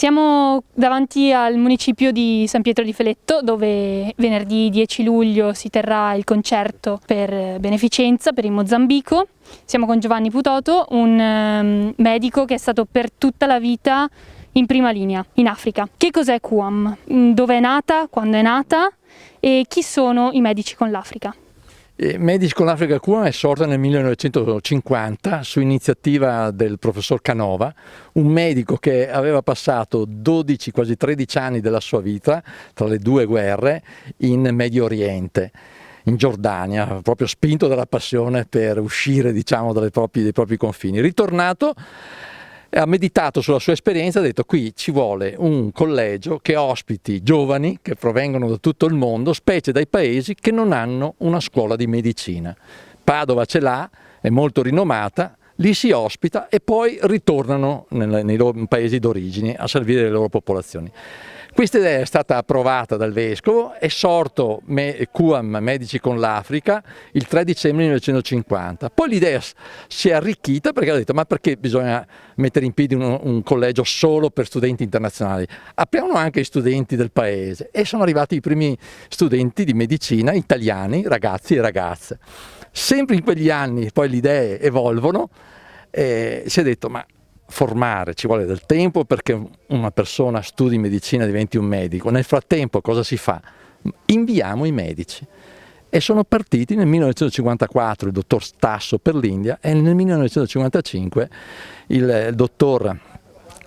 Siamo davanti al municipio di San Pietro di Feletto, dove venerdì 10 luglio si terrà il concerto per beneficenza per il Mozambico. Siamo con Giovanni Putoto, un medico che è stato per tutta la vita in prima linea, in Africa. Che cos'è QAM? Dove è nata? Quando è nata? E chi sono i Medici con l'Africa? Medici con l'Africa QAM è sorta nel 1950 su iniziativa del professor Canova, un medico che aveva passato 12, quasi 13 anni della sua vita, tra le due guerre, in Medio Oriente, in Giordania, proprio spinto dalla passione per uscire, diciamo, dei propri confini. Ritornato, ha meditato sulla sua esperienza e ha detto: qui ci vuole un collegio che ospiti giovani che provengono da tutto il mondo, specie dai paesi che non hanno una scuola di medicina. Padova ce l'ha, è molto rinomata, lì si ospita e poi ritornano nei loro paesi d'origine a servire le loro popolazioni. Questa idea è stata approvata dal Vescovo, è sorto QAM Medici con l'Africa il 3 dicembre 1950. Poi l'idea si è arricchita perché ha detto: ma perché bisogna mettere in piedi un collegio solo per studenti internazionali? Apriamo anche gli studenti del paese. E sono arrivati i primi studenti di medicina italiani, ragazzi e ragazze. Sempre in quegli anni poi le idee evolvono e si è detto: ma formare ci vuole del tempo perché una persona studi medicina, diventi un medico. Nel frattempo cosa si fa? Inviamo i medici. E sono partiti nel 1954 il dottor Stasso per l'India e nel 1955 il dottor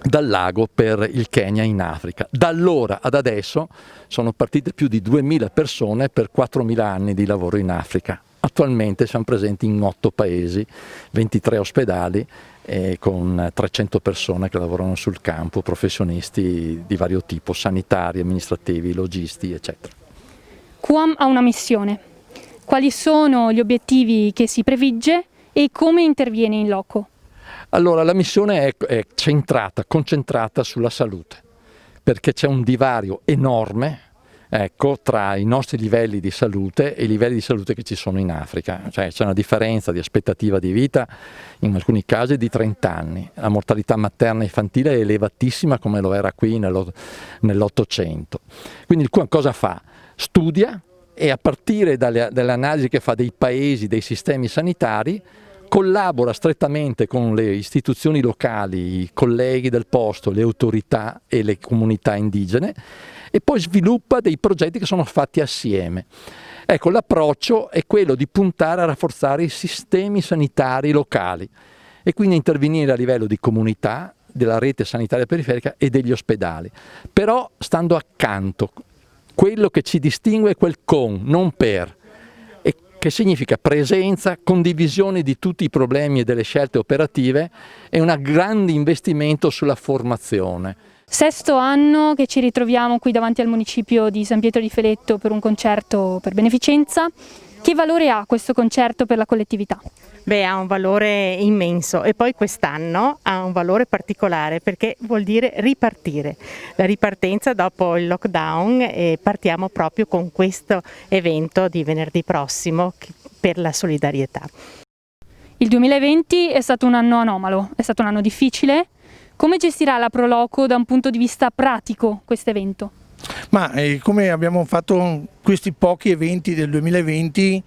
Dallago per il Kenya in Africa. Da allora ad adesso sono partite più di 2000 persone per 4000 anni di lavoro in Africa. Attualmente siamo presenti in 8 paesi, 23 ospedali e con 300 persone che lavorano sul campo, professionisti di vario tipo, sanitari, amministrativi, logisti, eccetera. QAM ha una missione. Quali sono gli obiettivi che si prefigge e come interviene in loco? Allora, la missione è concentrata sulla salute, perché c'è un divario enorme, ecco, tra i nostri livelli di salute e i livelli di salute che ci sono in Africa. Cioè, c'è una differenza di aspettativa di vita in alcuni casi di 30 anni. La mortalità materna e infantile è elevatissima come lo era qui nell'Ottocento. Quindi il QAM cosa fa? Studia e a partire dalle analisi che fa dei paesi, dei sistemi sanitari, collabora strettamente con le istituzioni locali, i colleghi del posto, le autorità e le comunità indigene e poi sviluppa dei progetti che sono fatti assieme. Ecco, l'approccio è quello di puntare a rafforzare i sistemi sanitari locali e quindi intervenire a livello di comunità, della rete sanitaria periferica e degli ospedali, però stando accanto. Quello che ci distingue è quel con, non per, e che significa presenza, condivisione di tutti i problemi e delle scelte operative e un grande investimento sulla formazione. 6º anno che ci ritroviamo qui davanti al municipio di San Pietro di Feletto per un concerto per beneficenza. Che valore ha questo concerto per la collettività? Beh, ha un valore immenso e poi quest'anno ha un valore particolare perché vuol dire ripartire. La ripartenza dopo il lockdown e partiamo proprio con questo evento di venerdì prossimo per la solidarietà. Il 2020 è stato un anno anomalo, è stato un anno difficile. Come gestirà la Pro Loco da un punto di vista pratico questo evento? Ma come abbiamo fatto questi pochi eventi del 2020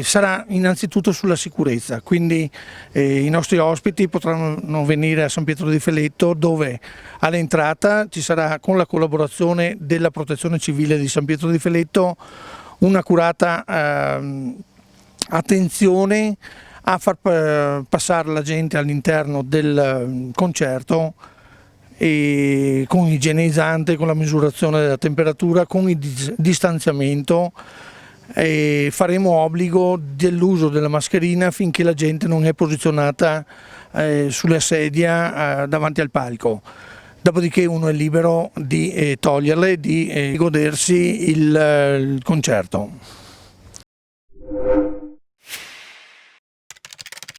sarà innanzitutto sulla sicurezza, quindi i nostri ospiti potranno venire a San Pietro di Feletto dove all'entrata ci sarà, con la collaborazione della Protezione Civile di San Pietro di Feletto, un'accurata attenzione a far passare la gente all'interno del concerto e con igienizzante, con la misurazione della temperatura, con il distanziamento. E faremo obbligo dell'uso della mascherina finché la gente non è posizionata sulla sedia davanti al palco. Dopodiché uno è libero di toglierle e di godersi il concerto.